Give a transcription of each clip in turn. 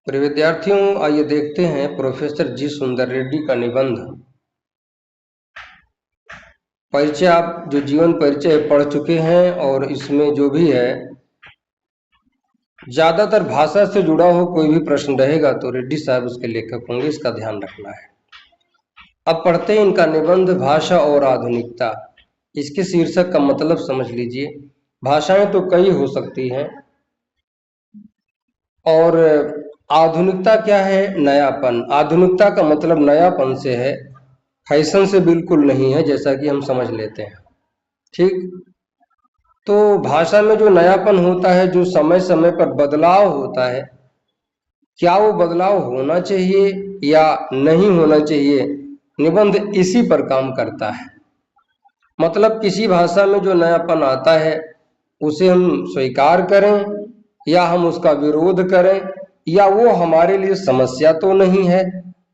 प्रिय विद्यार्थियों, आइए देखते हैं प्रोफेसर जी सुंदर रेड्डी का निबंध। परिचय आप जो जीवन परिचय पढ़ चुके हैं और इसमें जो भी है ज़्यादातर भाषा से जुड़ा हो कोई भी प्रश्न रहेगा तो रेड्डी साहब उसके लेखक होंगे, इसका ध्यान रखना है। अब पढ़ते हैं इनका निबंध, भाषा और आधुनिकता। इसके शीर्षक का मतलब समझ लीजिए। भाषाएं तो कई हो सकती हैं और आधुनिकता क्या है? नयापन। आधुनिकता का मतलब नयापन से है, फैशन से बिल्कुल नहीं है, जैसा कि हम समझ लेते हैं। ठीक, तो भाषा में जो नयापन होता है, जो समय समय पर बदलाव होता है, क्या वो बदलाव होना चाहिए या नहीं होना चाहिए, निबंध इसी पर काम करता है। मतलब किसी भाषा में जो नयापन आता है उसे हम स्वीकार करें या हम उसका विरोध करें या वो हमारे लिए समस्या तो नहीं है,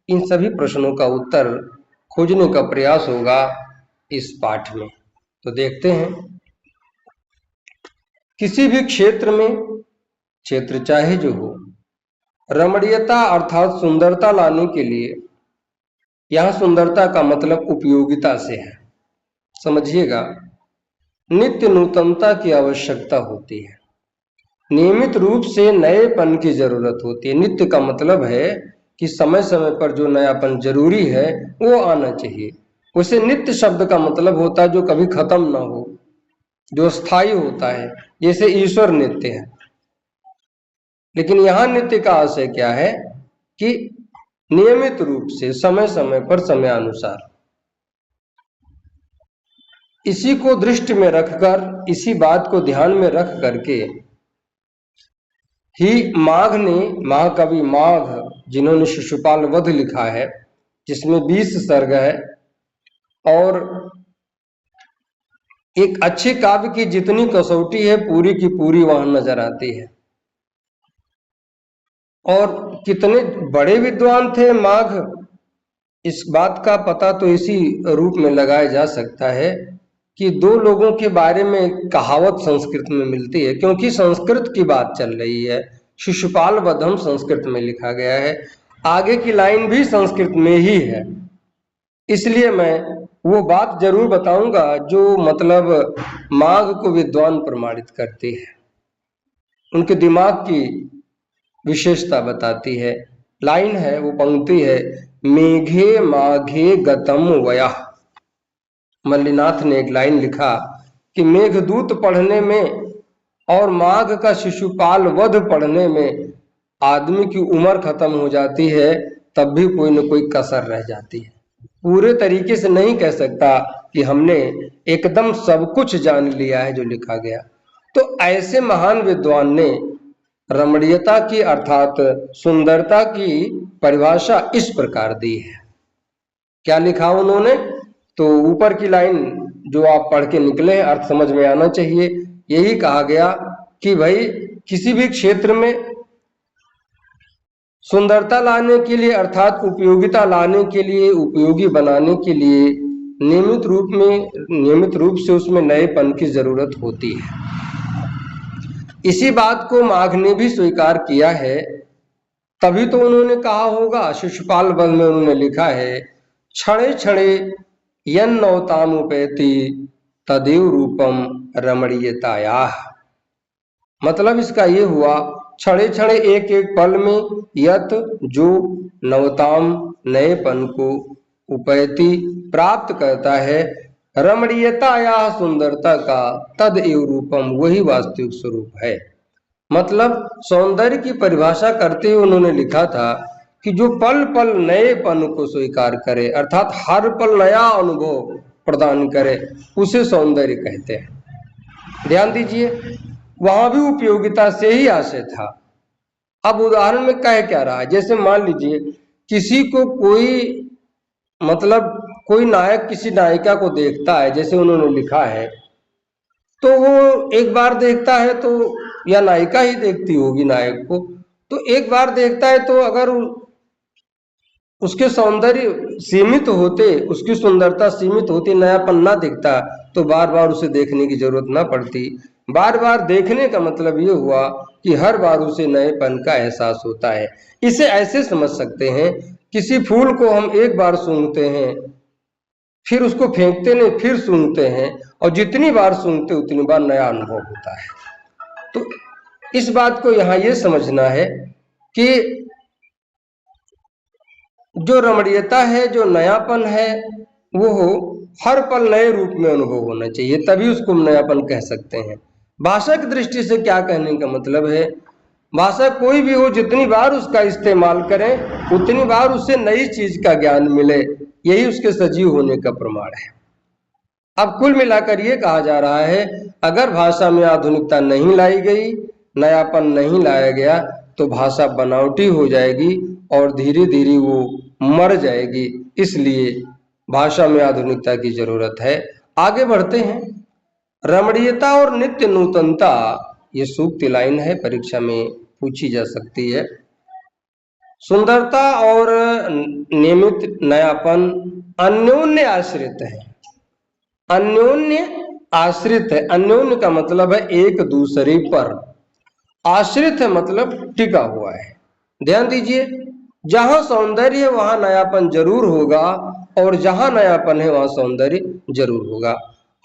इन सभी प्रश्नों का उत्तर खोजने का प्रयास होगा इस पाठ में। तो देखते हैं। किसी भी क्षेत्र में, क्षेत्र चाहे जो हो, रमणीयता अर्थात सुंदरता लाने के लिए, यहां सुंदरता का मतलब उपयोगिता से है, समझिएगा, नित्य नूतनता की आवश्यकता होती है। नियमित रूप से नएपन की जरूरत होती है। नित्य का मतलब है कि समय समय पर जो नयापन जरूरी है वो आना चाहिए। उसे नित्य शब्द का मतलब होता है जो कभी खत्म ना हो, जो स्थायी होता है, जैसे ईश्वर नित्य है। लेकिन यहां नित्य का आशय क्या है कि नियमित रूप से समय समय पर समयानुसार। इसी को दृष्टि में रखकर, इसी बात को ध्यान में रख करके ही माघ ने, महाकवि माघ जिन्होंने शिशुपाल वध लिखा है जिसमें 20 सर्ग है और एक अच्छे काव्य की जितनी कसौटी है पूरी की पूरी वहां नजर आती है। और कितने बड़े विद्वान थे माघ, इस बात का पता तो इसी रूप में लगाया जा सकता है कि दो लोगों के बारे में कहावत संस्कृत में मिलती है, क्योंकि संस्कृत की बात चल रही है। शिशुपाल वधम संस्कृत में लिखा गया है, आगे की लाइन भी संस्कृत में ही है, इसलिए मैं वो बात जरूर बताऊंगा जो मतलब माघ को विद्वान प्रमाणित करती है, उनके दिमाग की विशेषता बताती है। लाइन है, वो पंक्ति है, मेघे माघे गतम वयः। मल्लिनाथ ने एक लाइन लिखा कि मेघदूत पढ़ने में और माघ का शिशुपाल वध पढ़ने में आदमी की उम्र खत्म हो जाती है, तब भी कोई न कोई कसर रह जाती है। पूरे तरीके से नहीं कह सकता कि हमने एकदम सब कुछ जान लिया है जो लिखा गया। तो ऐसे महान विद्वान ने रमणीयता की अर्थात सुंदरता की परिभाषा इस प्रकार दी है। क्या लिखा उन्होंने? तो ऊपर की लाइन जो आप पढ़ के निकले, अर्थ समझ में आना चाहिए। यही कहा गया कि भाई किसी भी क्षेत्र में सुंदरता लाने के लिए अर्थात उपयोगिता लाने के लिए, उपयोगी बनाने के लिए नियमित रूप से उसमें नएपन की जरूरत होती है। इसी बात को माघ ने भी स्वीकार किया है, तभी तो उन्होंने कहा होगा, शिशुपाल वध में उन्होंने लिखा है, क्षणे क्षणे यन्नवतामुपैति तदेव रूपम रमणीयतायाः। मतलब इसका ये हुआ, क्षणे क्षणे एक एक पल में यत जो नवताम नएपन को उपैति प्राप्त करता है, रमणीयता या सुंदरता का तद एव रूपम वही वास्तविक स्वरूप है। मतलब सौंदर्य की परिभाषा करते हुए उन्होंने लिखा था कि जो पल पल नएपन को स्वीकार करे अर्थात हर पल नया अनुभव प्रदान करे, उसे सौंदर्य कहते हैं। ध्यान दीजिए, वहां भी उपयोगिता से ही आशय था। अब उदाहरण में कह क्या रहा है, जैसे मान लीजिए किसी को कोई मतलब कोई नायक किसी नायिका को देखता है, जैसे उन्होंने लिखा है, तो वो एक बार देखता है तो, या नायिका ही देखती होगी नायक को, तो एक बार देखता है तो अगर उसके सौंदर्य सीमित होते, उसकी सुंदरता सीमित होती, नयापन ना दिखता, तो बार बार उसे देखने की जरूरत ना पड़ती। बार बार देखने का मतलब ये हुआ कि हर बार उसे नएपन का एहसास होता है। इसे ऐसे समझ सकते हैं, किसी फूल को हम एक बार सूंघते हैं, फिर उसको फेंकते नहीं, फिर सूंघते हैं, और जितनी बार सूंघते उतनी बार नया अनुभव होता है। तो इस बात को यहाँ ये समझना है कि जो रमणीयता है, जो नयापन है, वो हर पल नए रूप में अनुभव होना चाहिए, तभी उसको हम नयापन कह सकते हैं। भाषा की दृष्टि से क्या कहने का मतलब है, भाषा कोई भी हो, जितनी बार उसका इस्तेमाल करें उतनी बार उससे नई चीज का ज्ञान मिले, यही उसके सजीव होने का प्रमाण है। अब कुल मिलाकर ये कहा जा रहा है, अगर भाषा में आधुनिकता नहीं लाई गई, नयापन नहीं लाया गया, तो भाषा बनावटी हो जाएगी और धीरे धीरे वो मर जाएगी। इसलिए भाषा में आधुनिकता की जरूरत है। आगे बढ़ते हैं। रमणीयता और नित्य नूतनता, ये सूक्ति लाइन है, परीक्षा में पूछी जा सकती है। सुंदरता और नियमित नयापन अन्योन्य आश्रित है। अन्योन्य आश्रित है। अन्योन्य का मतलब है एक दूसरे पर, आश्रित है मतलब टिका हुआ है। ध्यान दीजिए, जहां सौंदर्य है वहां नयापन जरूर होगा, और जहां नयापन है वहां सौंदर्य जरूर होगा।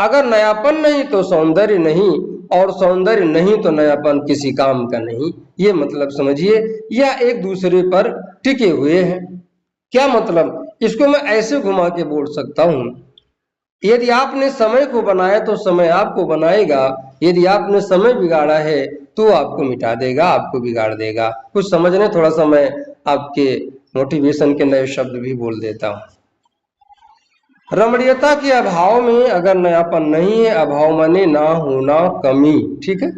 अगर नयापन नहीं तो सौंदर्य नहीं, और सौंदर्य नहीं तो नयापन किसी काम का नहीं। ये मतलब समझिए, यह एक दूसरे पर टिके हुए हैं। क्या मतलब, इसको मैं ऐसे घुमा के बोल सकता हूं, यदि आपने समय को बनाया तो समय आपको बनाएगा, यदि आपने समय बिगाड़ा है तो आपको मिटा देगा, आपको बिगाड़ देगा। कुछ समझने, थोड़ा सा मैं आपके मोटिवेशन के नए शब्द भी बोल देता हूं। रमणीयता के अभाव में अगर नयापन नहीं है, अभाव माने ना होना, कमी, ठीक है।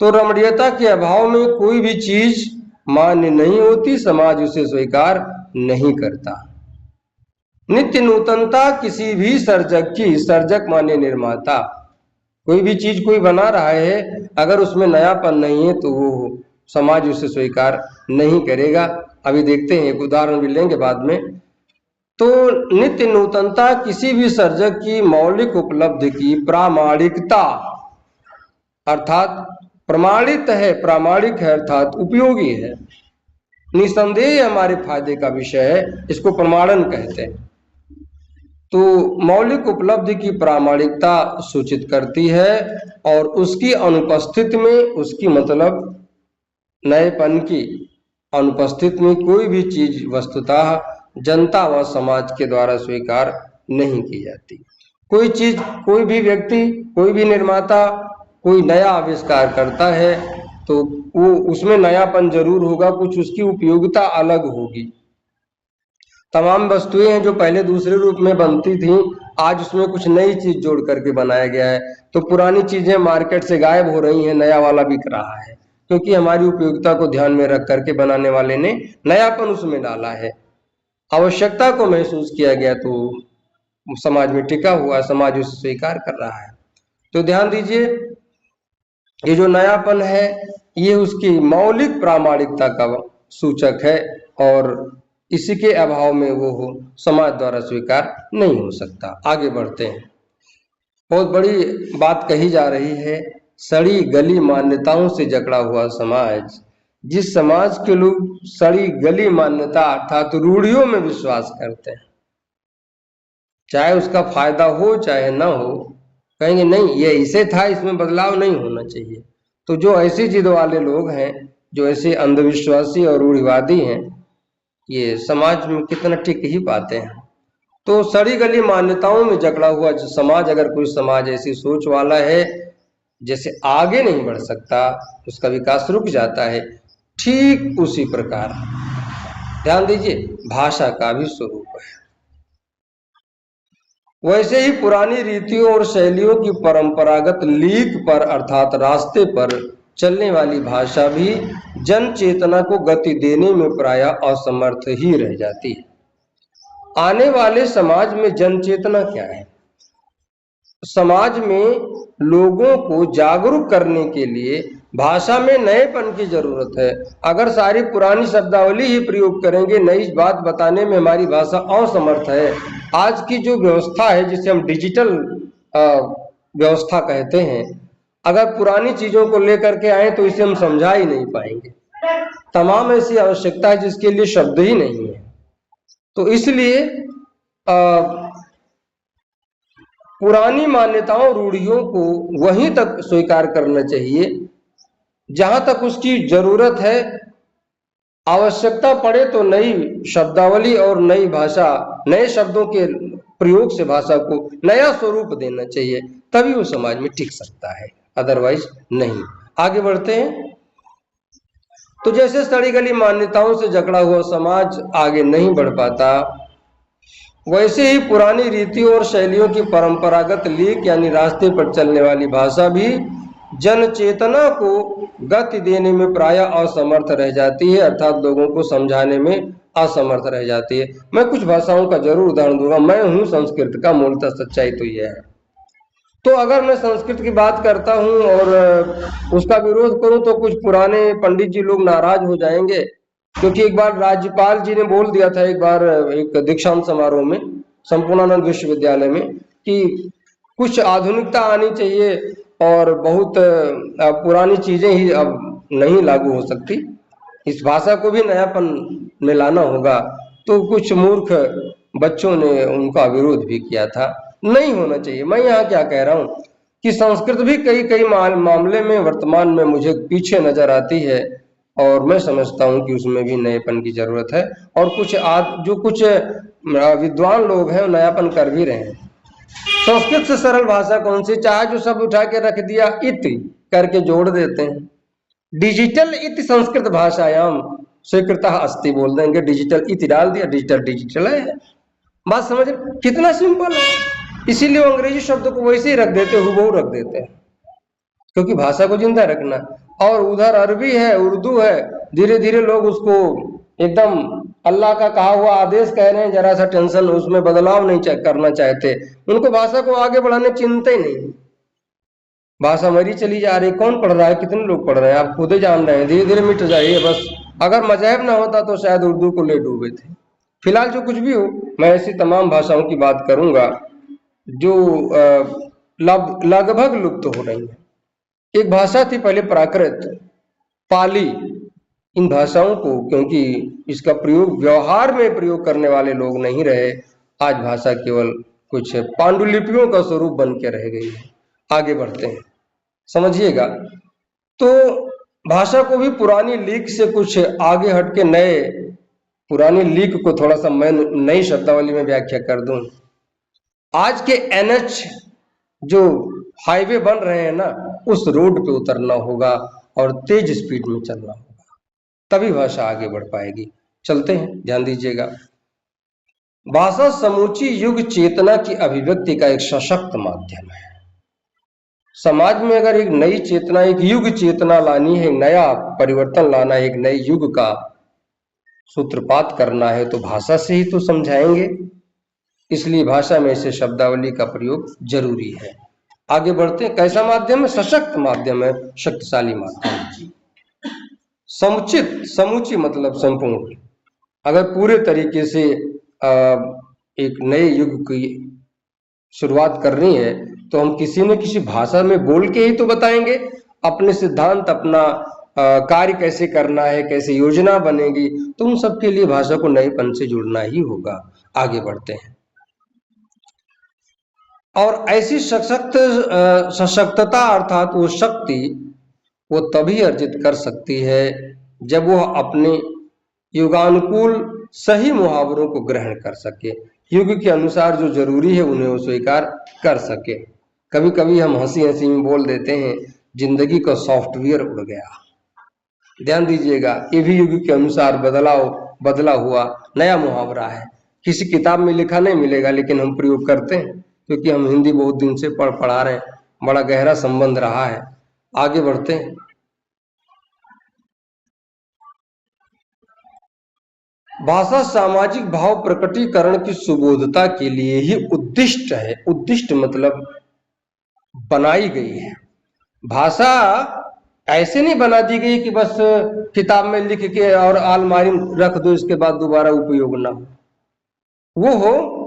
तो रमणीयता के अभाव में कोई भी चीज मान्य नहीं होती, समाज उसे स्वीकार नहीं करता। नित्य नूतनता किसी भी सर्जक की, सर्जक माने निर्माता, कोई भी चीज कोई बना रहा है, अगर उसमें नयापन नहीं है तो वो समाज उसे स्वीकार नहीं करेगा। अभी देखते हैं, एक उदाहरण भी लेंगे बाद में। तो नित्य नूतनता किसी भी सर्जक की मौलिक उपलब्धि की प्रामाणिकता, अर्थात प्रमाणित है, प्रामाणिक है, अर्थात उपयोगी है, निसंदेह हमारे फायदे का विषय है, इसको प्रमाणन कहते हैं। तो मौलिक उपलब्धि की प्रामाणिकता सूचित करती है, और उसकी अनुपस्थिति में, उसकी मतलब नएपन की अनुपस्थिति में कोई भी चीज वस्तुतः जनता व समाज के द्वारा स्वीकार नहीं की जाती। कोई चीज, कोई भी व्यक्ति, कोई भी निर्माता कोई नया आविष्कार करता है तो वो उसमें नयापन जरूर होगा, कुछ उसकी उपयोगिता अलग होगी। तमाम वस्तुएं हैं जो पहले दूसरे रूप में बनती थी, आज उसमें कुछ नई चीज जोड़ करके बनाया गया है, तो पुरानी चीजें मार्केट से गायब हो रही हैं, नया वाला बिक रहा है, क्योंकि हमारी उपयोगिता को ध्यान में रख करके बनाने वाले ने नयापन उसमें डाला है। आवश्यकता को महसूस किया गया तो समाज में टिका हुआ, समाज उसे स्वीकार कर रहा है। तो ध्यान दीजिए, ये जो नयापन है ये उसकी मौलिक प्रामाणिकता का सूचक है, और इसी के अभाव में वो समाज द्वारा स्वीकार नहीं हो सकता। आगे बढ़ते हैं। बहुत बड़ी बात कही जा रही है, सड़ी गली मान्यताओं से जकड़ा हुआ समाज। जिस समाज के लोग सड़ी गली मान्यता अर्थात रूढ़ियों में विश्वास करते हैं, चाहे उसका फायदा हो चाहे ना हो, कहेंगे नहीं ये ऐसे था, इसमें बदलाव नहीं होना चाहिए। तो जो ऐसी जिद वाले लोग हैं, जो ऐसे अंधविश्वासी और रूढ़िवादी हैं, ये समाज में कितना टिक ही पाते हैं। तो सड़ी गली मान्यताओं में जकड़ा हुआ जो समाज, अगर कोई समाज ऐसी सोच वाला है जैसे आगे नहीं बढ़ सकता, उसका विकास रुक जाता है, ठीक उसी प्रकार ध्यान दीजिए भाषा का भी स्वरूप है। वैसे ही पुरानी रीतियों और शैलियों की परंपरागत लीक पर अर्थात रास्ते पर चलने वाली भाषा भी जन चेतना को गति देने में प्रायः असमर्थ ही रह जाती है। आने वाले समाज में जन चेतना क्या है? समाज में लोगों को जागरूक करने के लिए भाषा में नएपन की जरूरत है। अगर सारी पुरानी शब्दावली ही प्रयोग करेंगे, नई बात बताने में हमारी भाषा असमर्थ है। आज की जो व्यवस्था है जिसे हम डिजिटल व्यवस्था कहते हैं, अगर पुरानी चीजों को लेकर के आए तो इसे हम समझा ही नहीं पाएंगे। तमाम ऐसी आवश्यकता है जिसके लिए शब्द ही नहीं है। तो इसलिए पुरानी मान्यताओं रूढ़ियों को वहीं तक स्वीकार करना चाहिए जहां तक उसकी जरूरत है। आवश्यकता पड़े तो नई शब्दावली और नई भाषा, नए शब्दों के प्रयोग से भाषा को नया स्वरूप देना चाहिए, तभी वो समाज में टिक सकता है, अदरवाइज नहीं। आगे बढ़ते हैं। तो जैसे सड़ी गली मान्यताओं से जकड़ा हुआ समाज आगे नहीं बढ़ पाता, वैसे ही पुरानी रीतियों और शैलियों की परंपरागत लीक यानी रास्ते पर चलने वाली भाषा भी जन चेतना को गति देने में प्राय असमर्थ रह जाती है, अर्थात लोगों को समझाने में असमर्थ रह जाती है। मैं कुछ भाषाओं का जरूर उदाहरण दूंगा। मैं हूं संस्कृत का, मूलतः सच्चाई तो यह है। तो अगर मैं संस्कृत की बात करता हूं और उसका विरोध करूं तो कुछ पुराने पंडित जी लोग नाराज हो जाएंगे, क्योंकि एक बार राज्यपाल जी ने बोल दिया था, एक बार एक दीक्षांत समारोह में संपूर्णानंद विश्वविद्यालय में, कि कुछ आधुनिकता आनी चाहिए और बहुत पुरानी चीजें ही अब नहीं लागू हो सकती, इस भाषा को भी नयापन में लाना होगा। तो कुछ मूर्ख बच्चों ने उनका विरोध भी किया था। नहीं होना चाहिए। मैं यहाँ क्या कह रहा हूँ कि संस्कृत भी कई कई मामले में वर्तमान में मुझे पीछे नजर आती है, और मैं समझता हूँ कि उसमें भी नएपन की जरूरत है। और जो कुछ विद्वान लोग हैं वो नयापन कर भी रहे हैं। संस्कृत से सरल भाषा कौन सी? चाहे जो सब उठा के रख दिया इति करके जोड़ देते हैं। डिजिटल इति संस्कृत भाषायाम स्वीकृता अस्ति बोल देंगे, डिजिटल इति डाल दिया, डिजिटल डिजिटल है। बात समझ, कितना सिंपल है। इसीलिए वो अंग्रेजी शब्द को वैसे ही रख देते, हुबहू रख देते हैं, क्योंकि भाषा को जिंदा रखना। और उधर अरबी है, उर्दू है, धीरे धीरे लोग उसको एकदम अल्लाह का कहा हुआ आदेश कह रहे हैं, जरा सा टेंशन, उसमें बदलाव नहीं करना चाहते। उनको भाषा को आगे बढ़ाने की चिंता ही नहीं। भाषा मरी चली जा रही, कौन पढ़ रहा है, कितने लोग पढ़ रहे हैं, आप खुद ही जान रहे हैं, धीरे धीरे मिट जाइए। बस अगर मजहब ना होता तो शायद उर्दू को ले डूबे थे। फिलहाल जो कुछ भी हो, मैं ऐसी तमाम भाषाओं की बात करूंगा जो लगभग लुप्त हो रही है। एक भाषा थी पहले प्राकृत, पाली। इन भाषाओं को, क्योंकि इसका प्रयोग व्यवहार में प्रयोग करने वाले लोग नहीं रहे, आज भाषा केवल कुछ पांडुलिपियों का स्वरूप बन के रह गई है। आगे बढ़ते हैं, समझिएगा। तो भाषा को भी पुरानी लीक से कुछ आगे हटके नए, पुरानी लीक को थोड़ा सा मैं नई शब्दावली में व्याख्या कर दूं। आज के एनएच जो हाईवे बन रहे हैं ना, उस रोड पे उतरना होगा और तेज स्पीड में चलना होगा, तभी भाषा आगे बढ़ पाएगी। चलते हैं, ध्यान दीजिएगा। भाषा समूची युग चेतना की अभिव्यक्ति का एक सशक्त माध्यम है। समाज में अगर एक नई चेतना, एक युग चेतना लानी है, नया परिवर्तन लाना है, एक नए युग का सूत्रपात करना है, तो भाषा से ही तो समझाएंगे। इसलिए भाषा में से शब्दावली का प्रयोग जरूरी है। आगे बढ़ते हैं। कैसा माध्यम है? सशक्त माध्यम है, शक्तिशाली माध्यम। समुचित, समूची मतलब संपूर्ण। अगर पूरे तरीके से एक नए युग की शुरुआत करनी है तो हम किसी न किसी भाषा में बोल के ही तो बताएंगे अपने सिद्धांत, अपना कार्य कैसे करना है, कैसे योजना बनेगी। तो उन सब के लिए भाषा को नएपन से जुड़ना ही होगा। आगे बढ़ते हैं। और ऐसी सशक्तता अर्थात वो शक्ति वो तभी अर्जित कर सकती है जब वो अपने युगानुकूल सही मुहावरों को ग्रहण कर सके, युग के अनुसार जो जरूरी है उन्हें वो स्वीकार कर सके। कभी कभी हम हंसी हंसी में बोल देते हैं जिंदगी का सॉफ्टवेयर उड़ गया। ध्यान दीजिएगा, ये भी युग के अनुसार बदला हुआ नया मुहावरा है। किसी किताब में लिखा नहीं मिलेगा, लेकिन हम प्रयोग करते हैं क्योंकि हम हिंदी बहुत दिन से पढ़ा रहे हैं, बड़ा गहरा संबंध रहा है। आगे बढ़ते हैं। भाषा सामाजिक भाव प्रकटीकरण की सुबोधता के लिए ही उद्दिष्ट है। उद्दिष्ट मतलब बनाई गई है। भाषा ऐसे नहीं बना दी गई कि बस किताब में लिख के और अलमारी में रख दो, इसके बाद दोबारा उपयोग ना हो। वो हो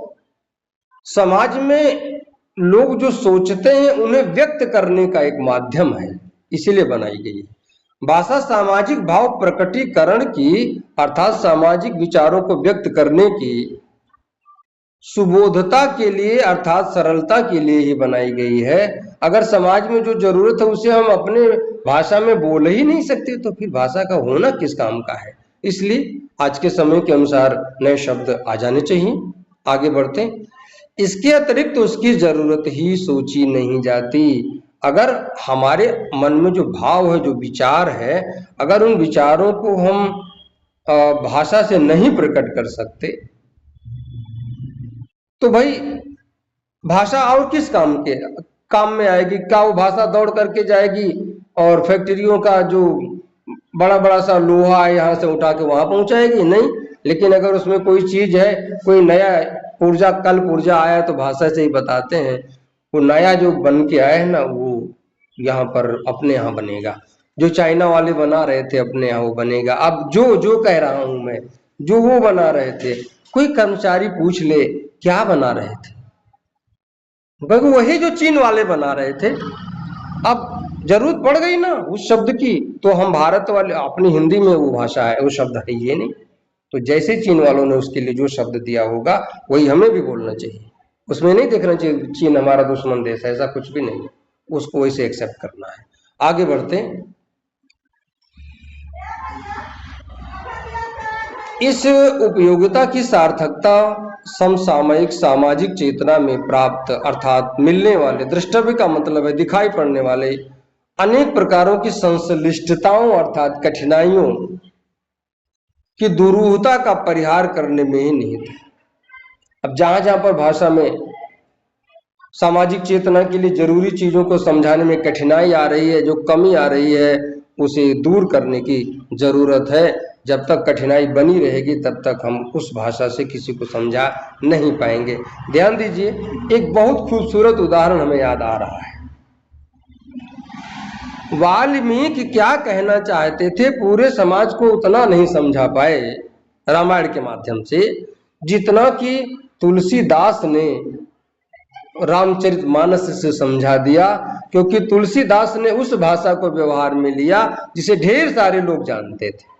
समाज में लोग जो सोचते हैं उन्हें व्यक्त करने का एक माध्यम है, इसीलिए बनाई गई है। भाषा सामाजिक भाव प्रकटीकरण की अर्थात सामाजिक विचारों को व्यक्त करने की सुबोधता के लिए अर्थात सरलता के लिए ही बनाई गई है। अगर समाज में जो जरूरत है उसे हम अपने भाषा में बोल ही नहीं सकते तो फिर भाषा का होना किस काम का है। इसलिए आज के समय के अनुसार नए शब्द आ जाने चाहिए। आगे बढ़ते हैं। इसके अतिरिक्त तो उसकी जरूरत ही सोची नहीं जाती। अगर हमारे मन में जो भाव है, जो विचार है, अगर उन विचारों को हम भाषा से नहीं प्रकट कर सकते तो भाई भाषा और किस काम में आएगी। क्या वो भाषा दौड़ करके जाएगी और फैक्ट्रियों का जो बड़ा बड़ा सा लोहा है यहाँ से उठा के वहां पहुंचाएगी? नहीं। लेकिन अगर उसमें कोई चीज है, कोई नया ऊर्जा, कल ऊर्जा आया तो भाषा से ही बताते हैं। वो नया जो बन के आया है ना, वो यहाँ पर अपने यहाँ बनेगा। जो चाइना वाले बना रहे थे अपने यहाँ वो बनेगा। अब जो जो कह रहा हूं मैं, जो वो बना रहे थे, कोई कर्मचारी पूछ ले क्या बना रहे थे, क्योंकि वही जो चीन वाले बना रहे थे। अब जरूरत पड़ गई ना उस शब्द की, तो हम भारत वाले अपनी हिंदी में वो भाषा है, वो शब्द है ये नहीं, तो जैसे चीन वालों ने उसके लिए जो शब्द दिया होगा वही हमें भी बोलना चाहिए। उसमें नहीं देखना चाहिए चीन हमारा दुश्मन देश है, ऐसा कुछ भी नहीं है, उसको वैसे एक्सेप्ट करना है। आगे बढ़ते हैं। इस उपयोगिता की सार्थकता समसामयिक सामाजिक चेतना में प्राप्त अर्थात मिलने वाले, द्रष्टव्य का मतलब है दिखाई पड़ने वाले अनेक प्रकारों की संश्लिष्टताओं अर्थात कठिनाइयों की दुरूहता का परिहार करने में ही निहित है। अब जहां जहां पर भाषा में सामाजिक चेतना के लिए जरूरी चीजों को समझाने में कठिनाई आ रही है, जो कमी आ रही है, उसे दूर करने की जरूरत है। जब तक कठिनाई बनी रहेगी तब तक हम उस भाषा से किसी को समझा नहीं पाएंगे। ध्यान दीजिए, एक बहुत खूबसूरत उदाहरण हमें याद आ रहा है। वाल्मीकि क्या कहना चाहते थे पूरे समाज को उतना नहीं समझा पाए रामायण के माध्यम से, जितना कि तुलसीदास ने रामचरितमानस से समझा दिया। क्योंकि तुलसीदास ने उस भाषा को व्यवहार में लिया जिसे ढेर सारे लोग जानते थे,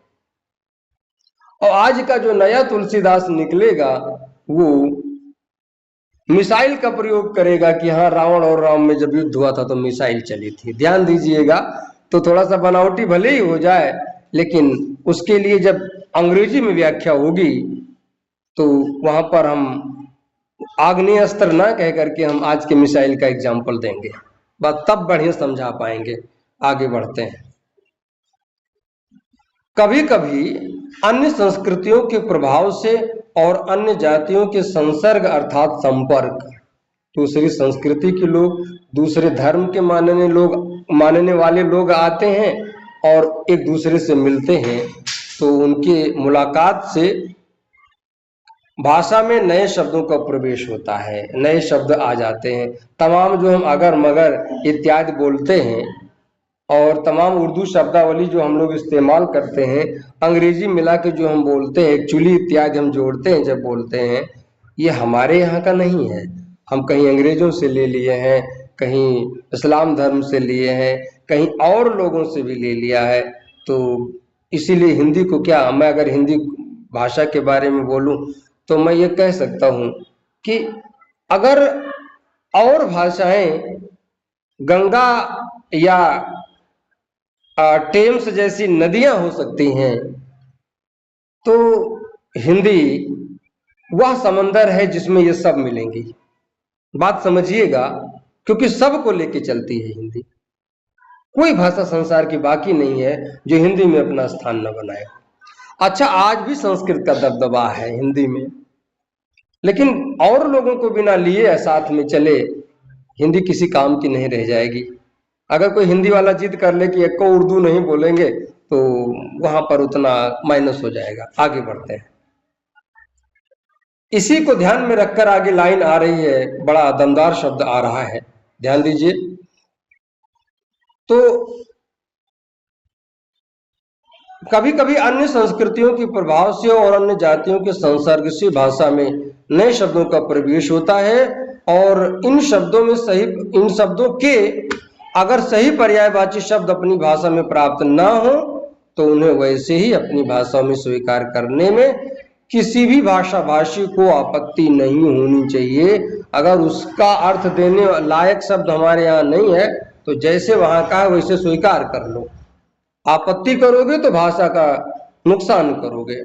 और आज का जो नया तुलसीदास निकलेगा वो मिसाइल का प्रयोग करेगा कि हाँ, रावण और राम में जब युद्ध हुआ था तो मिसाइल चली थी। ध्यान दीजिएगा, तो थोड़ा सा बनावटी भले ही हो जाए, लेकिन उसके लिए जब अंग्रेजी में व्याख्या होगी तो वहां पर हम आग्नेय अस्त्र ना कह करके हम आज के मिसाइल का एग्जाम्पल देंगे, बस तब बढ़िया समझा पाएंगे। आगे बढ़ते हैं। कभी कभी अन्य संस्कृतियों के प्रभाव से और अन्य जातियों के संसर्ग अर्थात संपर्क, दूसरी संस्कृति के लोग, दूसरे धर्म के मानने वाले लोग आते हैं और एक दूसरे से मिलते हैं, तो उनके मुलाकात से भाषा में नए शब्दों का प्रवेश होता है, नए शब्द आ जाते हैं। तमाम जो हम अगर मगर इत्यादि बोलते हैं और तमाम उर्दू शब्दावली जो हम लोग इस्तेमाल करते हैं, अंग्रेजी मिला के जो हम बोलते हैं, एक्चुअली इत्यादि हम जोड़ते हैं जब बोलते हैं, ये हमारे यहाँ का नहीं है। हम कहीं अंग्रेजों से ले लिए हैं, कहीं इस्लाम धर्म से लिए हैं, कहीं और लोगों से भी ले लिया है। तो इसीलिए हिंदी को क्या, मैं अगर हिंदी भाषा के बारे में बोलूं तो मैं ये कह सकता हूं कि अगर और भाषाएं गंगा या टेम्स जैसी नदियां हो सकती हैं, तो हिंदी वह समंदर है जिसमें ये सब मिलेंगी। बात समझिएगा, क्योंकि सबको लेके चलती है हिंदी। कोई भाषा संसार की बाकी नहीं है जो हिंदी में अपना स्थान न बनाए। अच्छा, आज भी संस्कृत का दबदबा है हिंदी में, लेकिन और लोगों को बिना लिए साथ में चले हिंदी किसी काम की नहीं रह जाएगी। अगर कोई हिंदी वाला जिद कर ले कि एक को उर्दू नहीं बोलेंगे तो वहां पर उतना माइनस हो जाएगा। आगे बढ़ते हैं। इसी को ध्यान में रखकर आगे लाइन आ रही है, बड़ा दमदार शब्द आ रहा है, ध्यान दीजिए। तो कभी कभी अन्य संस्कृतियों के प्रभाव से और अन्य जातियों के संसर्ग से भाषा में नए शब्दों का प्रवेश होता है और इन शब्दों के अगर सही पर्यायवाची शब्द अपनी भाषा में प्राप्त ना हो तो उन्हें वैसे ही अपनी भाषा में स्वीकार करने में किसी भी भाषा भाषी को आपत्ति नहीं होनी चाहिए। अगर उसका अर्थ देने लायक शब्द हमारे यहाँ नहीं है तो जैसे वहां का है वैसे स्वीकार कर लो। आपत्ति करोगे तो भाषा का नुकसान करोगे।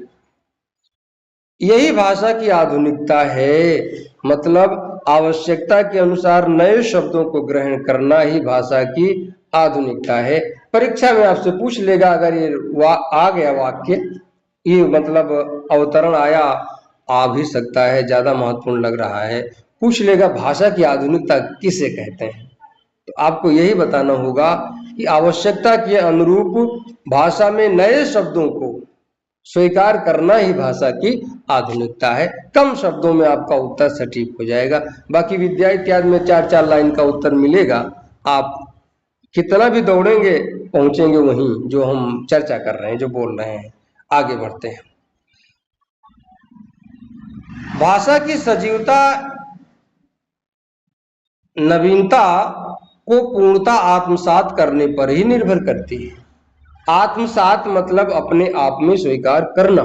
यही भाषा की आधुनिकता है, मतलब आवश्यकता के अनुसार नए शब्दों को ग्रहण करना ही भाषा की आधुनिकता है। परीक्षा में आपसे पूछ लेगा, अगर ये आ गया वाक्य, ये मतलब अवतरण आया, आ भी सकता है, ज्यादा महत्वपूर्ण लग रहा है, पूछ लेगा भाषा की आधुनिकता किसे कहते हैं, तो आपको यही बताना होगा कि आवश्यकता के अनुरूप भाषा में नए शब्दों को स्वीकार करना ही भाषा की आधुनिकता है। कम शब्दों में आपका उत्तर सटीक हो जाएगा। बाकी विद्या इत्यादि में 4-4 लाइन का उत्तर मिलेगा, आप कितना भी दौड़ेंगे पहुंचेंगे वहीं जो हम चर्चा कर रहे हैं, जो बोल रहे हैं। आगे बढ़ते हैं। भाषा की सजीवता नवीनता को पूर्णता आत्मसात करने पर ही निर्भर करती है। आत्मसात मतलब अपने आप में स्वीकार करना।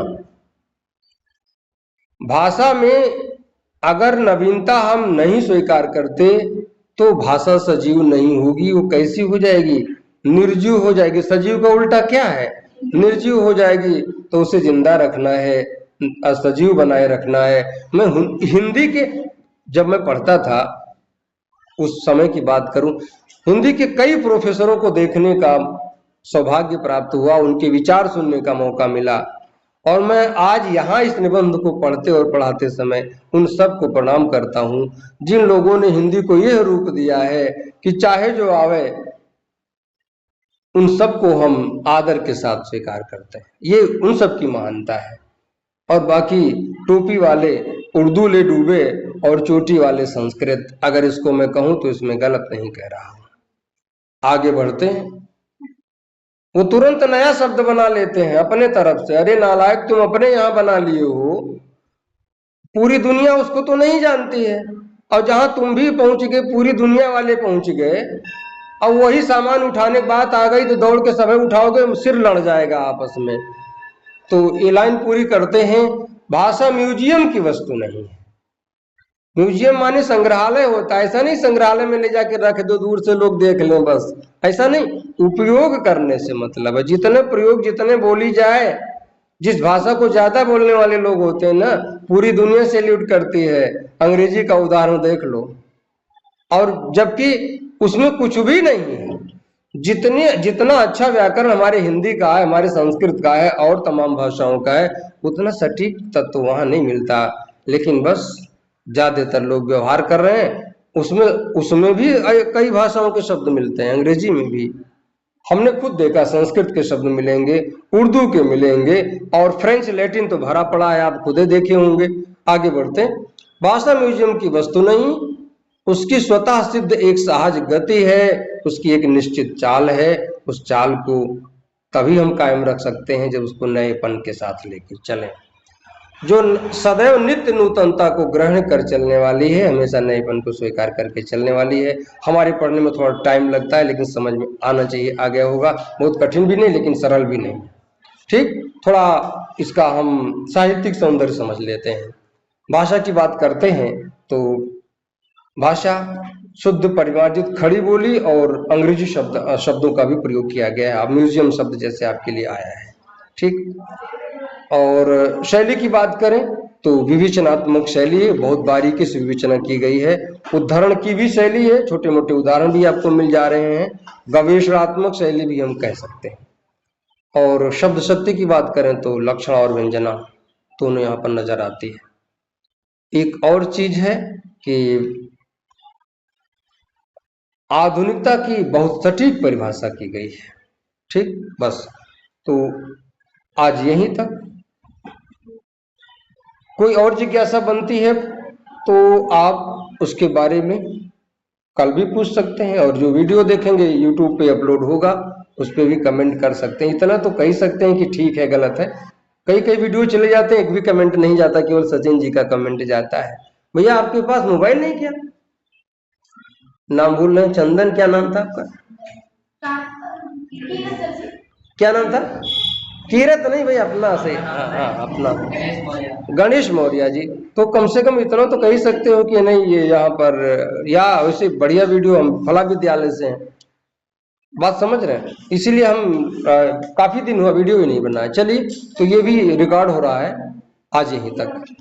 भाषा में अगर नवीनता हम नहीं स्वीकार करते तो भाषा सजीव नहीं होगी। वो कैसी हो जाएगी? निर्जीव हो जाएगी। सजीव का उल्टा क्या है? निर्जीव हो जाएगी। तो उसे जिंदा रखना है, सजीव बनाए रखना है। मैं हिंदी के जब मैं पढ़ता था उस समय की बात करूं, हिंदी के कई प्रोफेसरों को देखने का सौभाग्य प्राप्त हुआ, उनके विचार सुनने का मौका मिला, और मैं आज यहाँ इस निबंध को पढ़ते और पढ़ाते समय उन सबको प्रणाम करता हूँ जिन लोगों ने हिंदी को यह रूप दिया है कि चाहे जो आवे उन सबको हम आदर के साथ स्वीकार करते हैं। ये उन सब की महानता है। और बाकी टोपी वाले उर्दू ले डूबे और चोटी वाले संस्कृत, अगर इसको मैं कहूँ तो इसमें गलत नहीं कह रहा हूँ। आगे बढ़ते हैं। वो तुरंत नया शब्द बना लेते हैं अपने तरफ से। अरे नालायक, तुम अपने यहाँ बना लिए हो, पूरी दुनिया उसको तो नहीं जानती है। और जहां तुम भी पहुंच गए पूरी दुनिया वाले पहुंच गए। अब वही सामान उठाने की बात आ गई तो दौड़ के समय उठाओगे, सिर लड़ जाएगा आपस में। तो ये लाइन पूरी करते हैं। भाषा म्यूजियम की वस्तु नहीं है। म्यूजियम माने संग्रहालय होता है, ऐसा नहीं संग्रहालय में ले जाके रख दो, दूर से लोग देख लें बस, ऐसा नहीं। उपयोग करने से मतलब है। जितने प्रयोग, जितने बोली जाए, जिस भाषा को ज्यादा बोलने वाले लोग होते हैं ना, पूरी दुनिया सैल्यूट करती है। अंग्रेजी का उदाहरण देख लो, और जबकि उसमें कुछ भी नहीं है। जितना अच्छा व्याकरण हमारे हिंदी का है, हमारे संस्कृत का है और तमाम भाषाओं का है, उतना सटीक तत्व वहां नहीं मिलता। लेकिन बस ज्यादातर लोग व्यवहार कर रहे हैं। उसमें भी कई भाषाओं के शब्द मिलते हैं, अंग्रेजी में भी हमने खुद देखा, संस्कृत के शब्द मिलेंगे, उर्दू के मिलेंगे, और फ्रेंच लैटिन तो भरा पड़ा है, आप खुदे देखे होंगे। आगे बढ़ते हैं। भाषा म्यूजियम की वस्तु नहीं, उसकी स्वतः सिद्ध एक सहज गति है, उसकी एक निश्चित चाल है। उस चाल को तभी हम कायम रख सकते हैं जब उसको नएपन के साथ लेकर चलें। जो सदैव नित्य नूतनता को ग्रहण कर चलने वाली है, हमेशा नएपन को स्वीकार करके चलने वाली है। हमारे पढ़ने में थोड़ा टाइम लगता है लेकिन समझ में आना चाहिए, आ गया होगा। बहुत कठिन भी नहीं लेकिन सरल भी नहीं। ठीक, थोड़ा इसका हम साहित्यिक सौंदर्य समझ लेते हैं। भाषा की बात करते हैं तो भाषा शुद्ध परिमार्जित खड़ी बोली और अंग्रेजी शब्दों का भी प्रयोग किया गया है। अब म्यूजियम शब्द जैसे आपके लिए आया है। ठीक, और शैली की बात करें तो विवेचनात्मक शैली है, बहुत बारीकी से विवेचना की गई है। उदाहरण की भी शैली है, छोटे मोटे उदाहरण भी आपको मिल जा रहे हैं। गवेषणात्मक शैली भी हम कह सकते हैं। और शब्द शक्ति की बात करें तो लक्षण और व्यंजना दोनों यहाँ पर नजर आती है। एक और चीज है कि आधुनिकता की बहुत सटीक परिभाषा की गई है। ठीक, बस तो आज यहीं तक। कोई और जिज्ञासा बनती है तो आप उसके बारे में कल भी पूछ सकते हैं, और जो वीडियो देखेंगे यूट्यूब पे अपलोड होगा उस पर भी कमेंट कर सकते हैं। इतना तो कह सकते हैं कि ठीक है, गलत है। कई कई वीडियो चले जाते हैं, एक भी कमेंट नहीं जाता, केवल सचिन जी का कमेंट जाता है। भैया आपके पास मोबाइल नहीं क्या? नाम भूल रहे हैं। चंदन, क्या नाम था आपका? क्या नाम था? कीरत नहीं भाई, अपना से, हाँ हाँ अपना, गणेश मौर्य जी। तो कम से कम इतना तो कह ही सकते हो कि नहीं ये यहाँ पर, या वैसे बढ़िया वीडियो हम फला विद्यालय से हैं, बात समझ रहे हैं। इसीलिए हम काफी दिन हुआ वीडियो ही नहीं बनाया। चलिए, तो ये भी रिकॉर्ड हो रहा है आज यहीं तक।